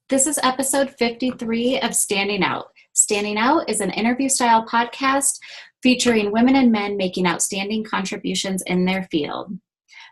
This is episode 53 of Standing Out. Standing Out is an interview style podcast featuring women and men making outstanding contributions in their field.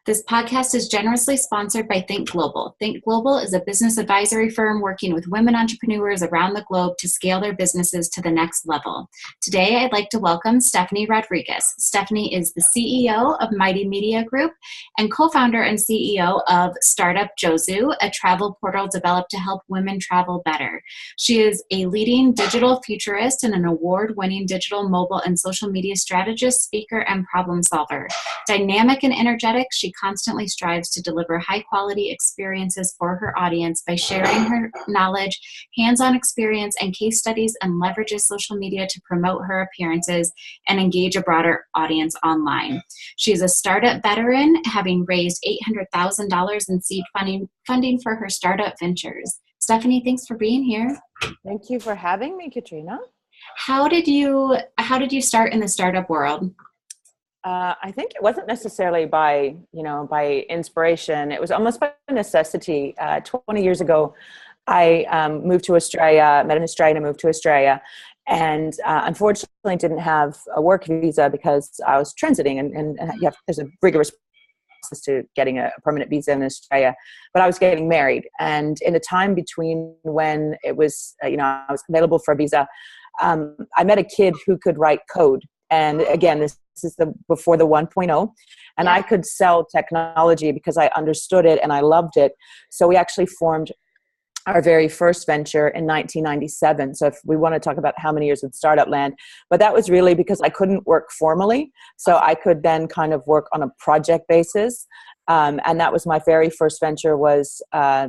This podcast is generously sponsored by Think Global. Think Global is a business advisory firm working with women entrepreneurs around the globe to scale their businesses to the next level. Today, I'd like to welcome Stephenie Rodriguez. Stephenie is the CEO of Mighty Media Group and co-founder and CEO of Startup Jozu, a travel portal developed to help women travel better. She is a leading digital futurist and an award-winning digital, mobile, and social media strategist, speaker, and problem solver. Dynamic and energetic, she constantly strives to deliver high-quality experiences for her audience by sharing her knowledge, hands-on experience, and case studies, and leverages social media to promote her appearances and engage a broader audience online. She is a startup veteran, having raised $800,000 in seed funding for her startup ventures. Stephenie, thanks for being here. Thank you for having me, Katrina. How did you start in the startup world? I think it wasn't necessarily by inspiration. It was almost by necessity. 20 years ago, I moved to Australia, met an Australian and moved to Australia. And unfortunately didn't have a work visa because I was transiting and there's a rigorous process to getting a permanent visa in Australia. But I was getting married. And in the time between when it was, I was available for a visa, I met a kid who could write code. And again, this is before the 1.0, and Yeah. I could sell technology because I understood it and I loved it. So we actually formed our very first venture in 1997. So if we want to talk about how many years in startup land, but that was really because I couldn't work formally. So I could then kind of work on a project basis. And that was my very first venture, was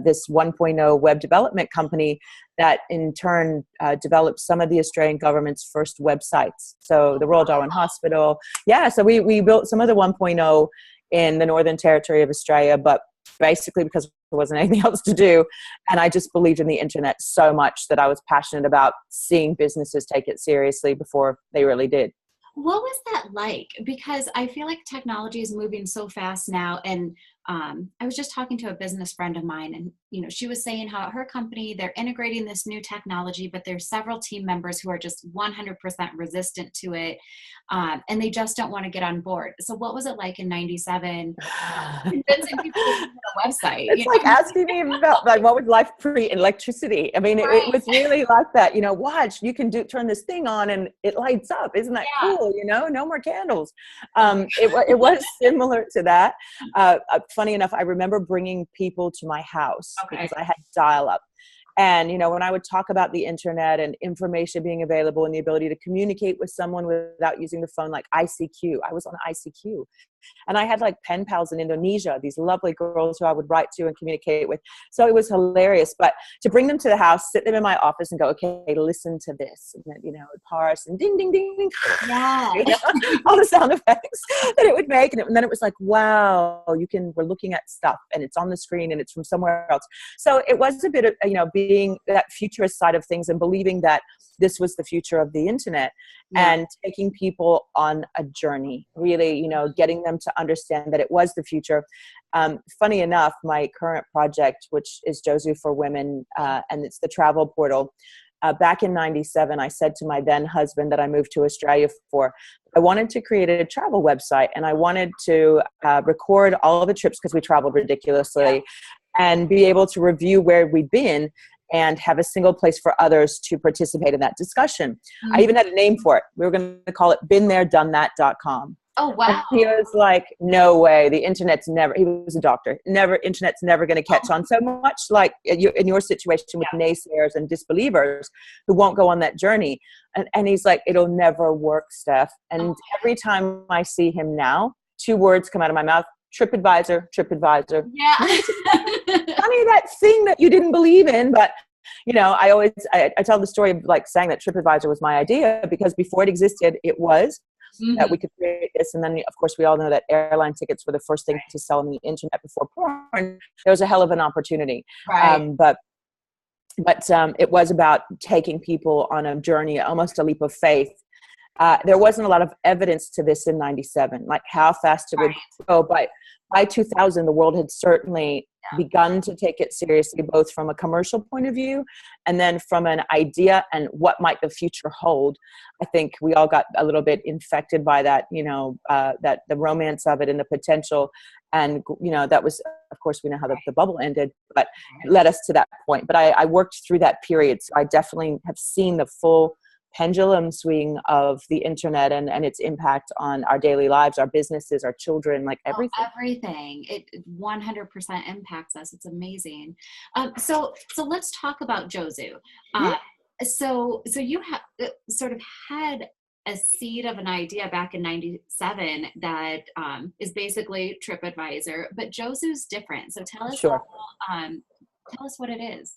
this 1.0 web development company that in turn developed some of the Australian government's first websites. So the Royal Darwin Hospital. Yeah, so we built some of the 1.0 in the Northern Territory of Australia, but basically because there wasn't anything else to do. And I just believed in the internet so much that I was passionate about seeing businesses take it seriously before they really did. What was that like? Because I feel like technology is moving so fast now. And I was just talking to a business friend of mine, and she was saying how at her company, they're integrating this new technology, but there's several team members who are just 100% resistant to it. And they just don't want to get on board. So what was it like in 97 convincing people to use a website? It's like asking me about what was life pre-electricity. I mean, it was really like that. Watch, you can turn this thing on and it lights up. Isn't that cool? No more candles. It was similar to that. Funny enough, I remember bringing people to my house because I had dial-up. And, when I would talk about the internet and information being available and the ability to communicate with someone without using the phone, like ICQ, I was on ICQ. And I had like pen pals in Indonesia, these lovely girls who I would write to and communicate with. So it was hilarious. But to bring them to the house, sit them in my office and go, okay, listen to this. And then, parse and ding, ding, ding, ding. Yeah. All the sound effects that it would make. And then it was like, wow, we're looking at stuff and it's on the screen and it's from somewhere else. So it was a bit of, being that futurist side of things and believing that this was the future of the internet and taking people on a journey, really, getting them to understand that it was the future. Funny enough, my current project, which is Jozu for Women, and it's the travel portal, back in 97, I said to my then husband that I moved to Australia for, I wanted to create a travel website and I wanted to record all of the trips because we traveled ridiculously and be able to review where we'd been and have a single place for others to participate in that discustion. Mm-hmm. I even had a name for it. We were going to call it BeenThereDoneThat.com. Oh, wow. And he was like, no way. The internet's never, he was a doctor, internet's never going to catch on. So much like in your situation with naysayers and disbelievers who won't go on that journey. And he's like, it'll never work, Steph. And every time I see him now, 2 words come out of my mouth: TripAdvisor, TripAdvisor. Yeah. Funny, that thing that you didn't believe in, but I tell the story of like saying that TripAdvisor was my idea because before it existed, it was. That we could create this. And then, of course, we all know that airline tickets were the first thing to sell on the internet before porn. There was a hell of an opportunity. Right. But it was about taking people on a journey, almost a leap of faith, There wasn't a lot of evidence to this in 97, like how fast it would go. But by 2000, the world had certainly begun to take it seriously, both from a commercial point of view and then from an idea and what might the future hold. I think we all got a little bit infected by that, that the romance of it and the potential. And, that was, of course, we know how the bubble ended, but it led us to that point. But I worked through that period. So I definitely have seen the full pendulum swing of the internet and its impact on our daily lives, our businesses, our children, like everything. Everything. It 100% impacts us. It's amazing. So let's talk about Jozu. So you have sort of had a seed of an idea back in 97 that is basically TripAdvisor, but Jozu's different. So tell us, tell us what it is.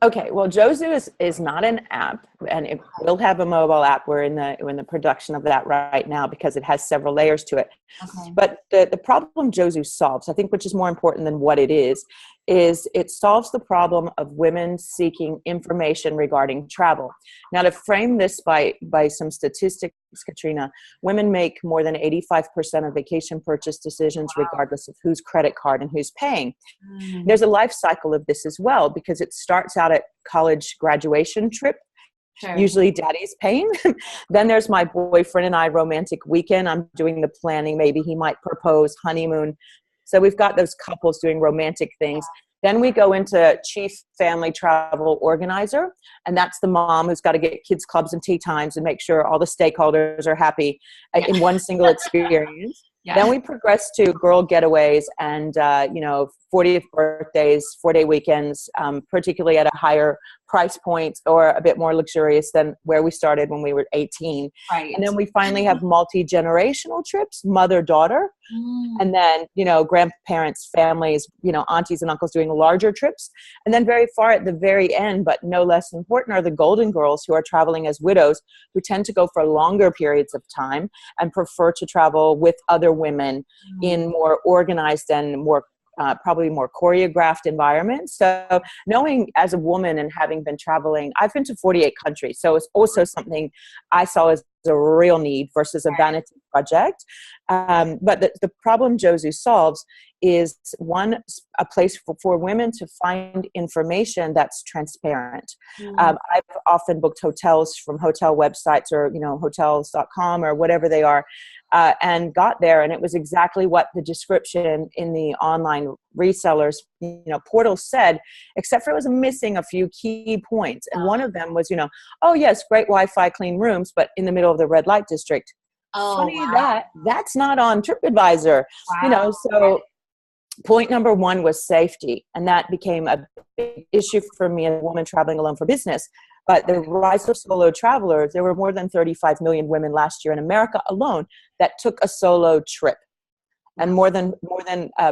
Okay, well, Jozu is not an app, and it will have a mobile app. We're in the production of that right now because it has several layers to it. Okay. But the problem Jozu solves, I think, which is more important than what it is it solves the problem of women seeking information regarding travel. Now, to frame this by some statistics, Katrina, women make more than 85% of vacation purchase decisions regardless of whose credit card and who's paying. There's a life cycle of this as well, because it starts out at college graduation trip. Sure. Usually daddy's paying. Then there's my boyfriend and I romantic weekend. I'm doing the planning. Maybe he might propose, honeymoon. So we've got those couples doing romantic things. Then we go into chief family travel organizer, and that's the mom who's got to get kids clubs and tea times and make sure all the stakeholders are happy in one single experience. Then we progress to girl getaways and 40th birthdays, 4-day weekends, particularly at a higher price point or a bit more luxurious than where we started when we were 18. Right. And then we finally have multi-generational trips, mother-daughter, and then, grandparents, families, aunties and uncles doing larger trips. And then very far at the very end, but no less important, are the golden girls who are traveling as widows, who tend to go for longer periods of time and prefer to travel with other women in more organized and more probably more choreographed environments. So knowing as a woman and having been traveling, I've been to 48 countries. So it's also something I saw as a real need versus a vanity project. But the problem Jozu solves is a place for women to find information that's transparent. I've often booked hotels from hotel websites or, hotels.com or whatever they are, and got there, and it was exactly what the description in the online resellers, portal said, except for it was missing a few key points. And one of them was, oh yes, great Wi-Fi, clean rooms, but in the middle of the red light district. Funny that's not on TripAdvisor. So point number one was safety, and that became a big issue for me as a woman traveling alone for business. But the rise of solo travelers, there were more than 35 million women last year in America alone that took a solo trip. And more than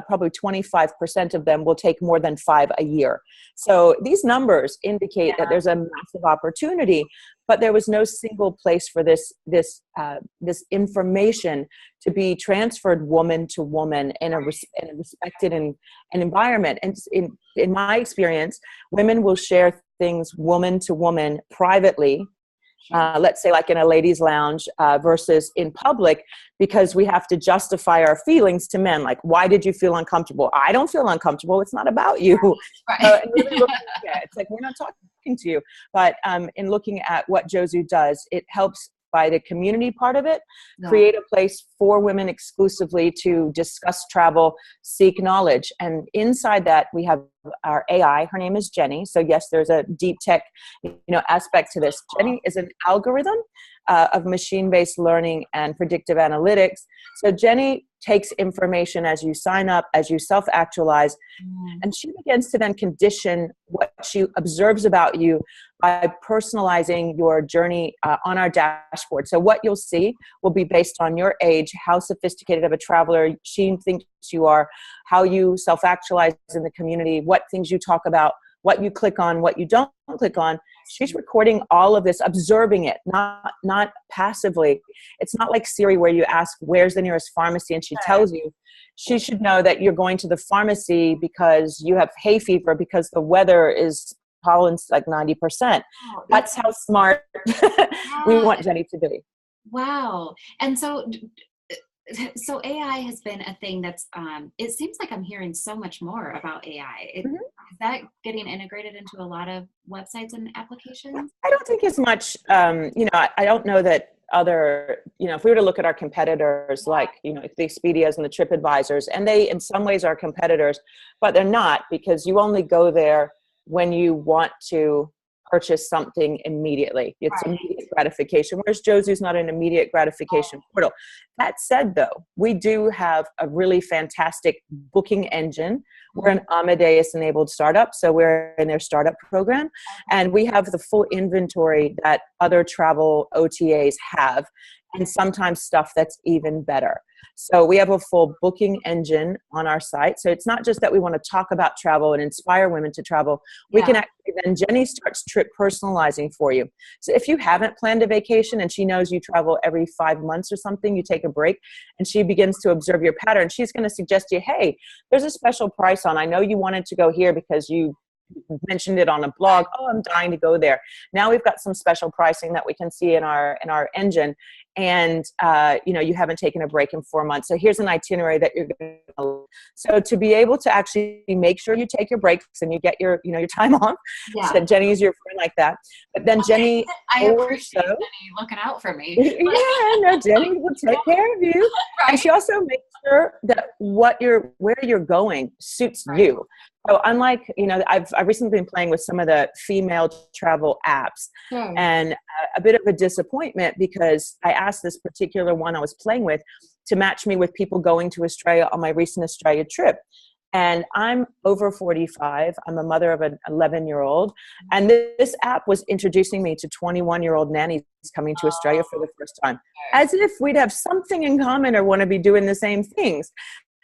probably 25% of them will take more than 5 a year. So these numbers indicate that there's a massive opportunity, but there was no single place for this information to be transferred woman to woman in a respected environment. And in my experience, women will share things woman to woman privately. Let's say like in a ladies' lounge versus in public, because we have to justify our feelings to men. Like, why did you feel uncomfortable? I don't feel uncomfortable. It's not about you. Right. It's like, we're not talking to you. But in looking at what Jozu does, it helps by the community part of it, create a place for women exclusively to discuss travel, seek knowledge. And inside that, we have our AI. Her name is Jenny. So yes, there's a deep tech, aspect to this. Jenny is an algorithm of machine-based learning and predictive analytics. So Jenny takes information as you sign up, as you self-actualize, and she begins to then condition what she observes about you by personalizing your journey on our dashboard. So what you'll see will be based on your age, how sophisticated of a traveler she thinks you are, how you self-actualize in the community, what things you talk about, what you click on, what you don't click on. She's recording all of this, observing it, not passively. It's not like Siri where you ask, where's the nearest pharmacy? And she tells you. She should know that you're going to the pharmacy because you have hay fever because the weather is pollen's like 90%. That's how smart we want Jenny to be. Wow. And so AI has been a thing that's it seems like I'm hearing so much more about AI. Is that getting integrated into a lot of websites and applications? I don't think as much, I don't know that other, if we were to look at our competitors, like, the Expedias and the TripAdvisors, and they in some ways are competitors, but they're not, because you only go there when you want to purchase something immediately. It's Right. immediate gratification, whereas Josu's not an immediate gratification portal. That said, though, we do have a really fantastic booking engine. We're an Amadeus-enabled startup, so we're in their startup program, and we have the full inventory that other travel OTAs have, and sometimes stuff that's even better. So we have a full booking engine on our site. So it's not just that we want to talk about travel and inspire women to travel. We can actually, then Jenny starts trip personalizing for you. So if you haven't planned a vacation and she knows you travel every 5 months or something, you take a break, and she begins to observe your pattern, she's going to suggest to you, hey, there's a special price on. I know you wanted to go here because you mentioned it on a blog. Oh, I'm dying to go there. Now we've got some special pricing that we can see in our engine, and you haven't taken a break in 4 months. So here's an itinerary that you're going to. So to be able to actually make sure you take your breaks and you get your your time off. Yeah. So Jenny is your friend like that. But then Jenny, I appreciate Jenny looking out for me. Jenny will take care of you, Right. and she also makes sure that where you're going suits you. So unlike, I've recently been playing with some of the female travel apps, and a bit of a disappointment, because I asked this particular one I was playing with to match me with people going to Australia on my recent Australia trip. And I'm over 45. I'm a mother of an 11-year-old. And this app was introducing me to 21-year-old nannies coming to Australia for the first time, as if we'd have something in common or want to be doing the same things.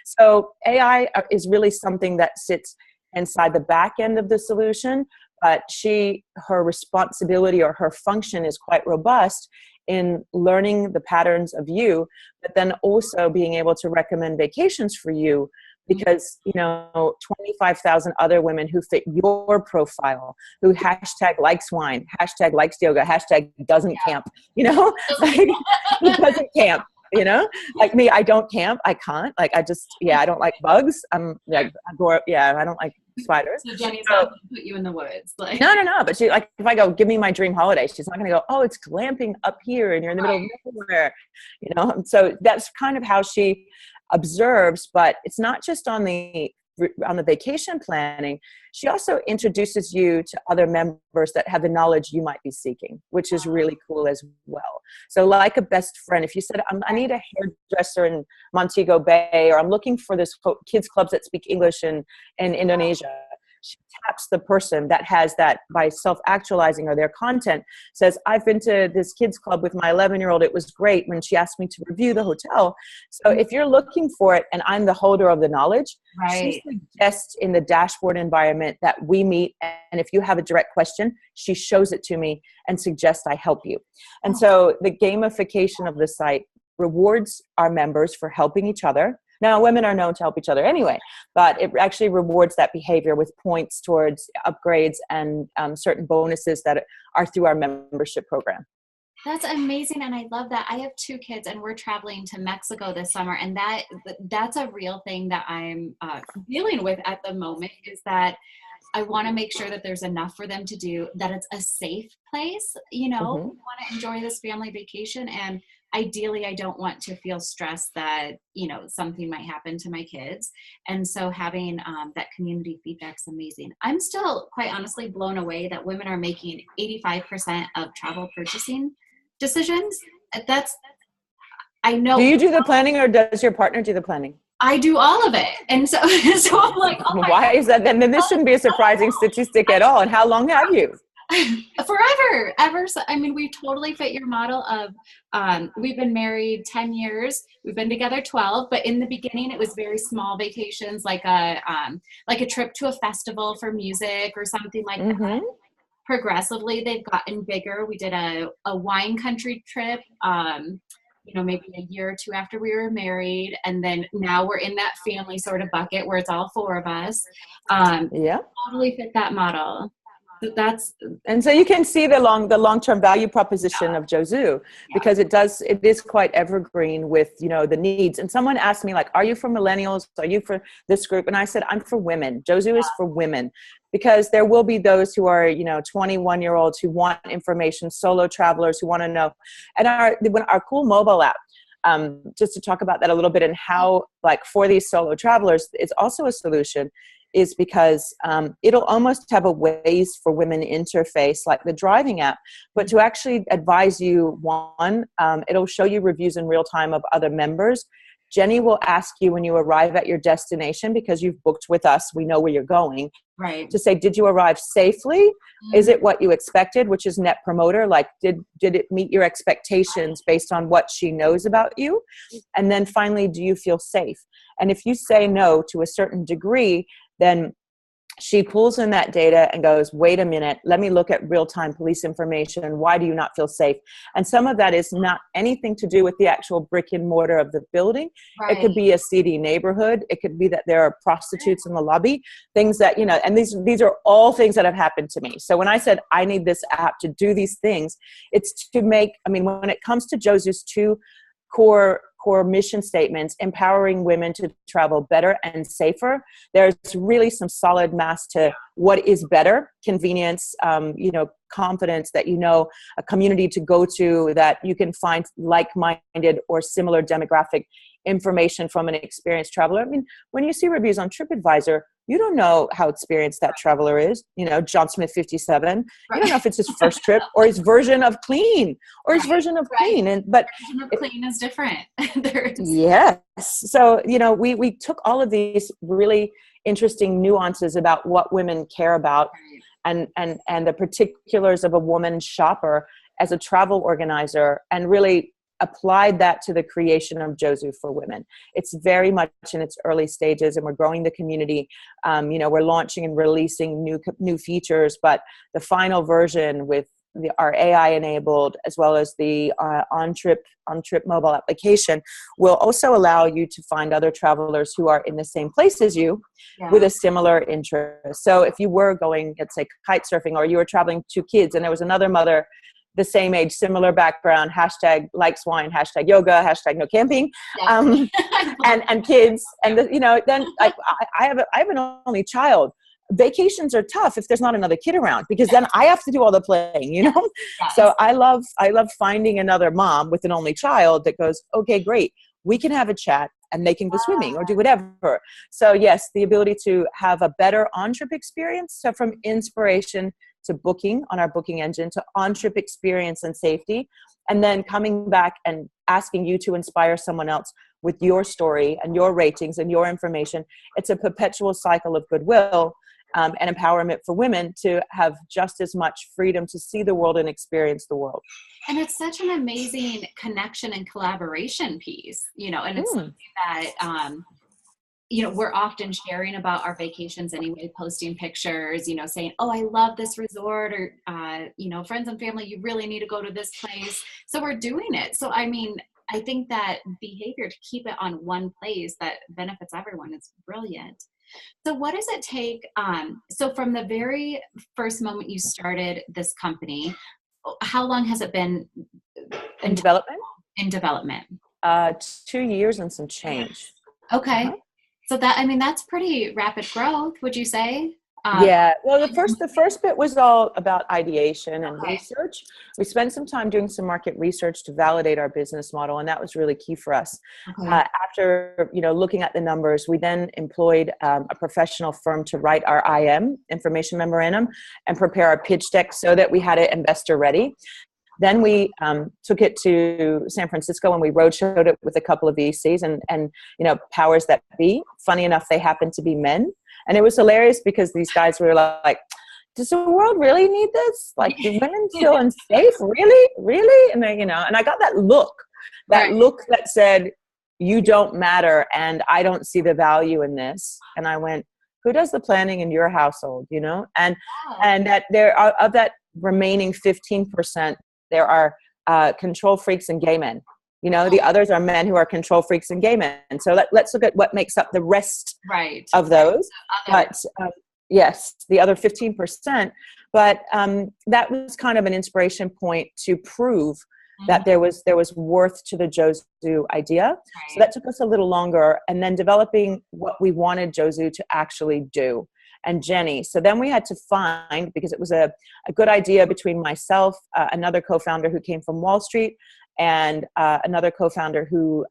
So AI is really something that sits inside the back end of the solution, but her responsibility or her function is quite robust in learning the patterns of you, but then also being able to recommend vacations for you, because 25,000 other women who fit your profile, who hashtag likes wine, hashtag likes yoga, hashtag doesn't camp, like, doesn't camp. Like me, I don't camp. I can't. Like, I don't like bugs. I'm like, I don't like spiders. So Jenny's not going to put you in the woods. Like. No. But she, like, if I go, give me my dream holiday, she's not going to go, oh, it's glamping up here and you're in the middle of nowhere, So that's kind of how she observes, but it's not just on the vacation planning. She also introduces you to other members that have the knowledge you might be seeking, which is really cool as well. So like a best friend, if you said, I need a hairdresser in Montego Bay, or I'm looking for this kids clubs that speak English in Indonesia, she taps the person that has that by self-actualizing, or their content says, I've been to this kids club with my 11-year-old. It was great when she asked me to review the hotel. So if you're looking for it and I'm the holder of the knowledge, she suggests in the dashboard environment that we meet. And if you have a direct question, she shows it to me and suggests I help you. And so the gamification of the site rewards our members for helping each other. Now, women are known to help each other anyway, but it actually rewards that behavior with points towards upgrades and certain bonuses that are through our membership program. That's amazing, and I love that. I have 2 kids, and we're traveling to Mexico this summer, and that's a real thing that I'm dealing with at the moment, is that I want to make sure that there's enough for them to do, that it's a safe place. We want to enjoy this family vacation, and ideally I don't want to feel stressed that, something might happen to my kids. And so having that community feedback is amazing. I'm still quite honestly blown away that women are making 85% of travel purchasing decisions. I know. Do you do the planning, or does your partner do the planning? I do all of it. And so I'm like, oh my Why is that? Then this shouldn't be a surprising statistic at all. And how long have you? Forever, ever. So, I mean, we totally fit your model of, we've been married 10 years. We've been together 12, but in the beginning it was very small vacations, like a trip to a festival for music or something like that. Progressively, they've gotten bigger. We did a wine country trip, maybe a year or 2 after we were married. And then now we're in that family sort of bucket where it's all 4 of us. Totally fit that model. That's And so you can see the long-term value proposition of Jozu, because it is quite evergreen with, you know, the needs. And someone asked me, like, are you for millennials? Are you for this group? And I said, I'm for women. Jozu is for women, because there will be those who are, you know, 21-year-olds who want information, solo travelers who want to know. And our cool mobile app, just to talk about that a little bit, and how, like, for these solo travelers, it's also a solution, is because it'll almost have a Waze for women interface like the driving app, but to actually advise you, it'll show you reviews in real time of other members. Jenny will ask you when you arrive at your destination, because you've booked with us, we know where you're going, right, to say, did you arrive safely? Mm-hmm. Is it what you expected, which is Net Promoter? Like, did it meet your expectations based on what she knows about you? And then finally, do you feel safe? And if you say no to a certain degree, then she pulls in that data and goes, wait a minute, let me look at real-time police information. Why do you not feel safe? And some of that is not anything to do with the actual brick and mortar of the building. Right. It could be a seedy neighborhood. It could be that there are prostitutes in the lobby, things that, you know, and these are all things that have happened to me. So when I said I need this app to do these things, it's to make, I mean, when it comes to Jozu's two core mission statements, empowering women to travel better and safer, there's really some solid mass to what is better: convenience, you know, confidence, that, you know, a community to go to, that you can find like-minded or similar demographic information from an experienced traveler. I mean, when you see reviews on TripAdvisor, you don't know how experienced that traveler is. You know, John Smith 57. Right. You don't know if it's his first trip or his version of clean, or his version of clean. And but version of clean is different. Yes. So, you know, we took all of these really interesting nuances about what women care about, and the particulars of a woman shopper as a travel organizer, and really applied that to the creation of Jozu for Women. It's very much in its early stages, and we're growing the community. You know, we're launching and releasing new features, but the final version with our AI enabled, as well as the on-trip mobile application, will also allow you to find other travelers who are in the same place as you, with a similar interest. So if you were going, let's say, kite surfing, or you were traveling 2 kids and there was another mother the same age, similar background, hashtag likes wine, hashtag yoga, hashtag no camping, and kids, and you know, then I have an only child. Vacations are tough if there's not another kid around, because then I have to do all the playing, you know? Yes. So I love finding another mom with an only child that goes, okay, great, we can have a chat and they can go swimming or do whatever. So yes, the ability to have a better on-trip experience. So from inspiration to booking on our booking engine, to on-trip experience and safety, and then coming back and asking you to inspire someone else with your story and your ratings and your information. It's a perpetual cycle of goodwill and empowerment for women to have just as much freedom to see the world and experience the world. And it's such an amazing connection and collaboration piece, you know, and it's something that, you know, we're often sharing about our vacations anyway, posting pictures, you know, saying, oh, I love this resort, or, you know, friends and family, you really need to go to this place. So we're doing it. So, I mean, I think that behavior to keep it on one place that benefits everyone is brilliant. So what does it take? So from the very first moment you started this company, how long has it been in development? In development? 2 years and some change. Okay. So that, I mean, that's pretty rapid growth, would you say? Yeah. Well, the first bit was all about ideation and research. We spent some time doing some market research to validate our business model, and that was really key for us. After, you know, looking at the numbers, we then employed a professional firm to write our IM, information memorandum, and prepare our pitch deck so that we had it investor ready. Then we took it to San Francisco and we roadshowed it with a couple of VCs and you know, powers that be. Funny enough, they happened to be men. And it was hilarious because these guys were like, does the world really need this? Like, do women feel unsafe? Really? Really? And then, you know, and I got that look that said, you don't matter and I don't see the value in this. And I went, who does the planning in your household, you know? And that there are, of that remaining 15%, there are control freaks and gay men. You know, the others are men who are control freaks and gay men. So let's look at what makes up the rest of those. But Yes, the other 15%. But that was kind of an inspiration point to prove that there was worth to the Jozu idea. So that took us a little longer, and then developing what we wanted Jozu to actually do, and Jenny. So then we had to find, because it was a good idea between myself, another co-founder who came from Wall Street, and another co-founder who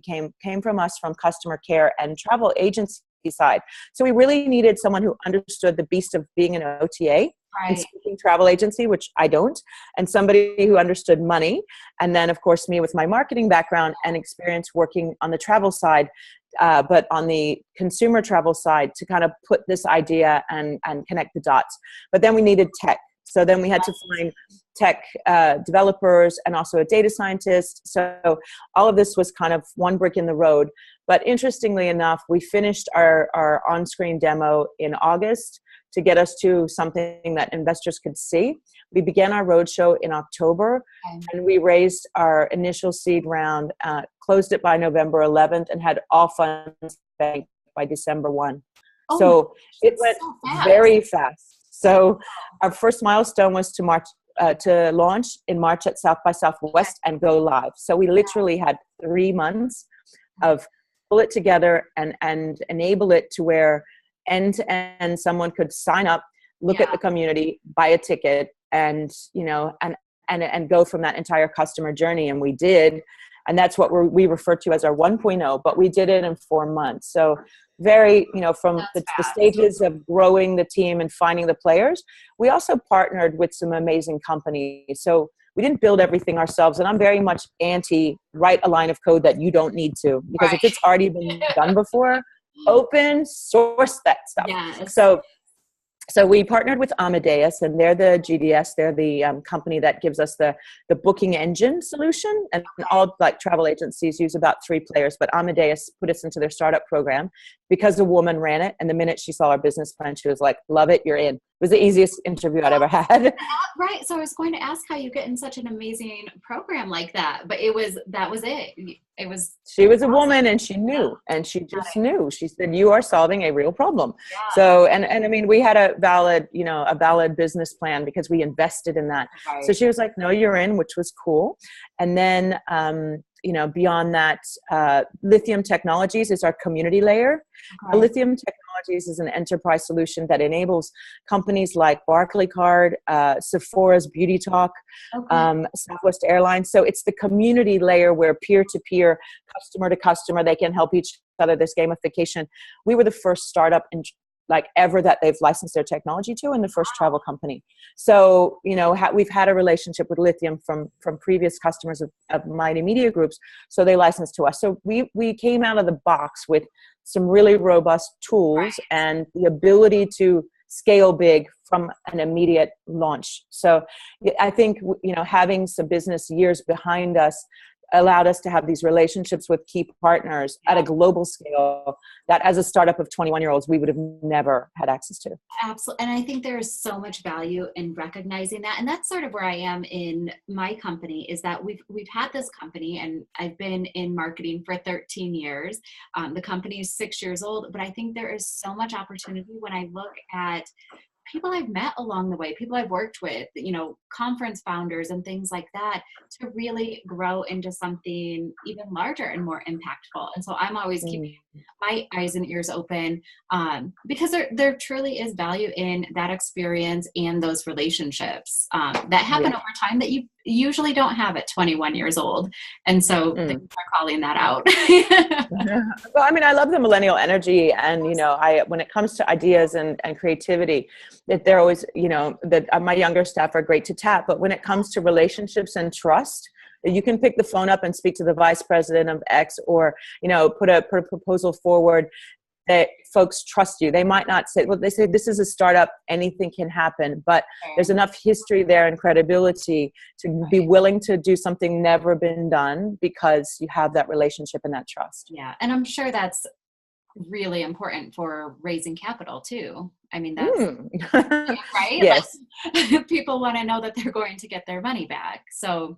came from us from customer care and travel agency side. So we really needed someone who understood the beast of being an OTA and speaking travel agency, which I don't, and somebody who understood money. And then, of course, me with my marketing background and experience working on the travel side, but on the consumer travel side, to kind of put this idea and connect the dots. But then we needed tech. So then we had to find tech developers and also a data scientist. So all of this was kind of one brick in the road. But interestingly enough, we finished our on-screen demo in August to get us to something that investors could see. We began our roadshow in October, and we raised our initial seed round, closed it by November 11th, and had all funds banked by December 1. So it went very fast. So our first milestone was to launch in March at South by Southwest and go live. So we literally had 3 months of pull it together and enable it to where end to end someone could sign up, look at the community, buy a ticket, and and go from that entire customer journey. And we did, and that's what we refer to as our 1.0. But we did it in 4 months. So very, from the stages of growing the team and finding the players, we also partnered with some amazing companies. So we didn't build everything ourselves. And I'm very much anti write a line of code that you don't need to, because if it's already been done before, open source that stuff. Yes. So we partnered with Amadeus, and they're the GDS. They're the company that gives us the booking engine solution. And all like travel agencies use about 3 players, but Amadeus put us into their startup program because a woman ran it. And the minute she saw our business plan, she was like, love it, you're in. It was the easiest interview I'd ever had. Right. So I was going to ask how you get in such an amazing program like that, but that was it. She was a woman, and she knew, and she just knew. She said, you are solving a real problem. Yeah. So, and I mean, we had a valid business plan because we invested in that. Right. So she was like, no, you're in, which was cool. And then, beyond that, Lithium Technologies is our community layer. Okay. Lithium Technologies is an enterprise solution that enables companies like Barclaycard, Sephora's Beauty Talk, Southwest Airlines. So it's the community layer where peer-to-peer, customer-to-customer, they can help each other. This gamification. We were the first startup in ever that they've licensed their technology to, and the first travel company. So, we've had a relationship with Lithium from previous customers of Mighty Media Groups. So they licensed to us. So we came out of the box with some really robust tools and the ability to scale big from an immediate launch. So I think, having some business years behind us allowed us to have these relationships with key partners at a global scale that as a startup of 21-year-olds, we would have never had access to. Absolutely. And I think there is so much value in recognizing that. And that's sort of where I am in my company, is that we've had this company, and I've been in marketing for 13 years. The company is 6 years old, but I think there is so much opportunity when I look at people I've met along the way, people I've worked with, conference founders and things like that, to really grow into something even larger and more impactful. And so I'm always keeping my eyes and ears open, because there truly is value in that experience and those relationships that happen over time that you usually don't have at 21 years old. And so thanks for calling that out. Well, I mean, I love the millennial energy, and when it comes to ideas and creativity, that they're always, that my younger staff are great to tap, but when it comes to relationships and trust, you can pick the phone up and speak to the vice president of X, or put a proposal forward that folks trust you. They might not say, well, they say this is a startup, anything can happen, but there's enough history there and credibility to be willing to do something never been done because you have that relationship and that trust. Yeah. And I'm sure that's really important for raising capital too. I mean, that's right. Yes. People want to know that they're going to get their money back. So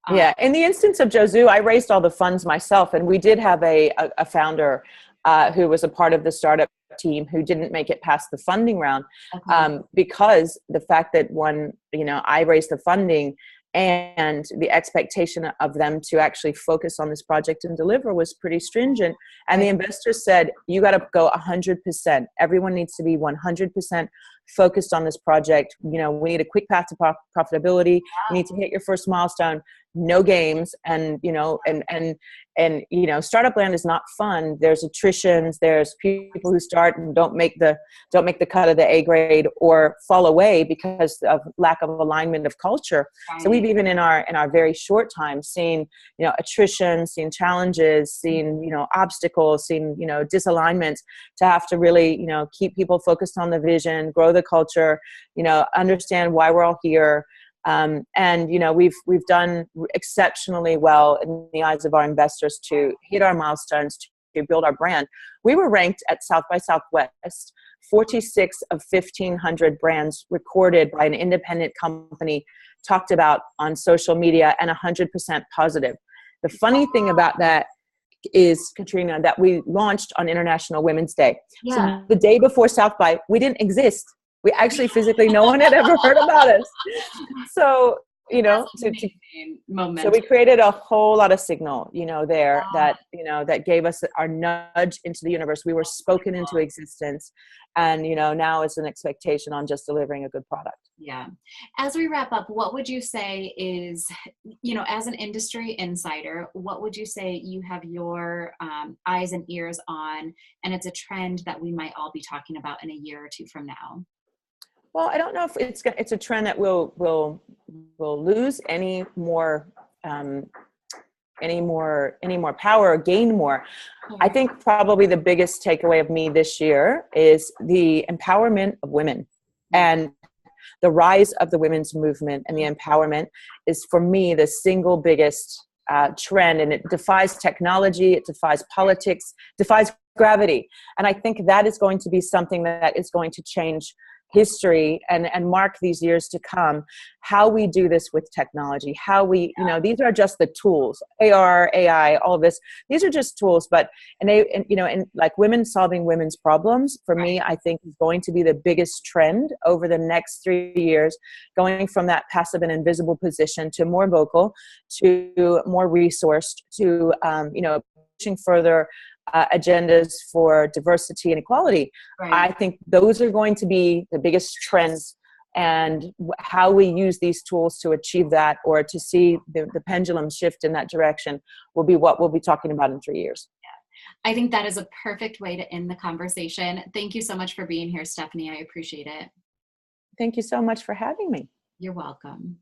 in the instance of Jozu, I raised all the funds myself, and we did have a founder who was a part of the startup team who didn't make it past the funding round, Okay. because the fact that I raised the funding and the expectation of them to actually focus on this project and deliver was pretty stringent. And the investors said, you got to go 100%. Everyone needs to be 100% focused on this project. We need a quick path to profitability. You need to hit your first milestone, no games. And startup land is not fun. There's attritions. There's people who start and don't make the cut of the A grade or fall away because of lack of alignment of culture. Right. So we've even in our very short time seen, attrition, seen challenges, seen, obstacles, seen, disalignments, to have to really, keep people focused on the vision, grow the culture, understand why we're all here. And we've done exceptionally well in the eyes of our investors to hit our milestones, to build our brand. We were ranked at South by Southwest, 46 of 1,500 brands recorded by an independent company, talked about on social media, and 100% positive. The funny thing about that is, Katrina, that we launched on International Women's Day. Yeah. So the day before South by, we didn't exist. We actually physically, no one had ever heard about us. So, so we created a whole lot of signal, there that, that gave us our nudge into the universe. We were spoken into existence. And, now it's an expectation on just delivering a good product. Yeah. As we wrap up, what would you say is, as an industry insider, what would you say you have your eyes and ears on, and it's a trend that we might all be talking about in a year or two from now? Well, I don't know if it's a trend that will lose any more power or gain more. I think probably the biggest takeaway of me this year is the empowerment of women, and the rise of the women's movement and the empowerment is, for me, the single biggest trend, and it defies technology, it defies politics, defies gravity. And I think that is going to be something that is going to change history and mark these years to come. How we do this with technology, how we, these are just the tools, AR, AI, all of this, these are just tools, but, and like women solving women's problems, for me, I think is going to be the biggest trend over the next 3 years, going from that passive and invisible position to more vocal, to more resourced, to, pushing further agendas for diversity and equality. Right. I think those are going to be the biggest trends, and how we use these tools to achieve that, or to see the pendulum shift in that direction, will be what we'll be talking about in 3 years. Yeah. I think that is a perfect way to end the conversation. Thank you so much for being here, Stephenie. I appreciate it. Thank you so much for having me. You're welcome.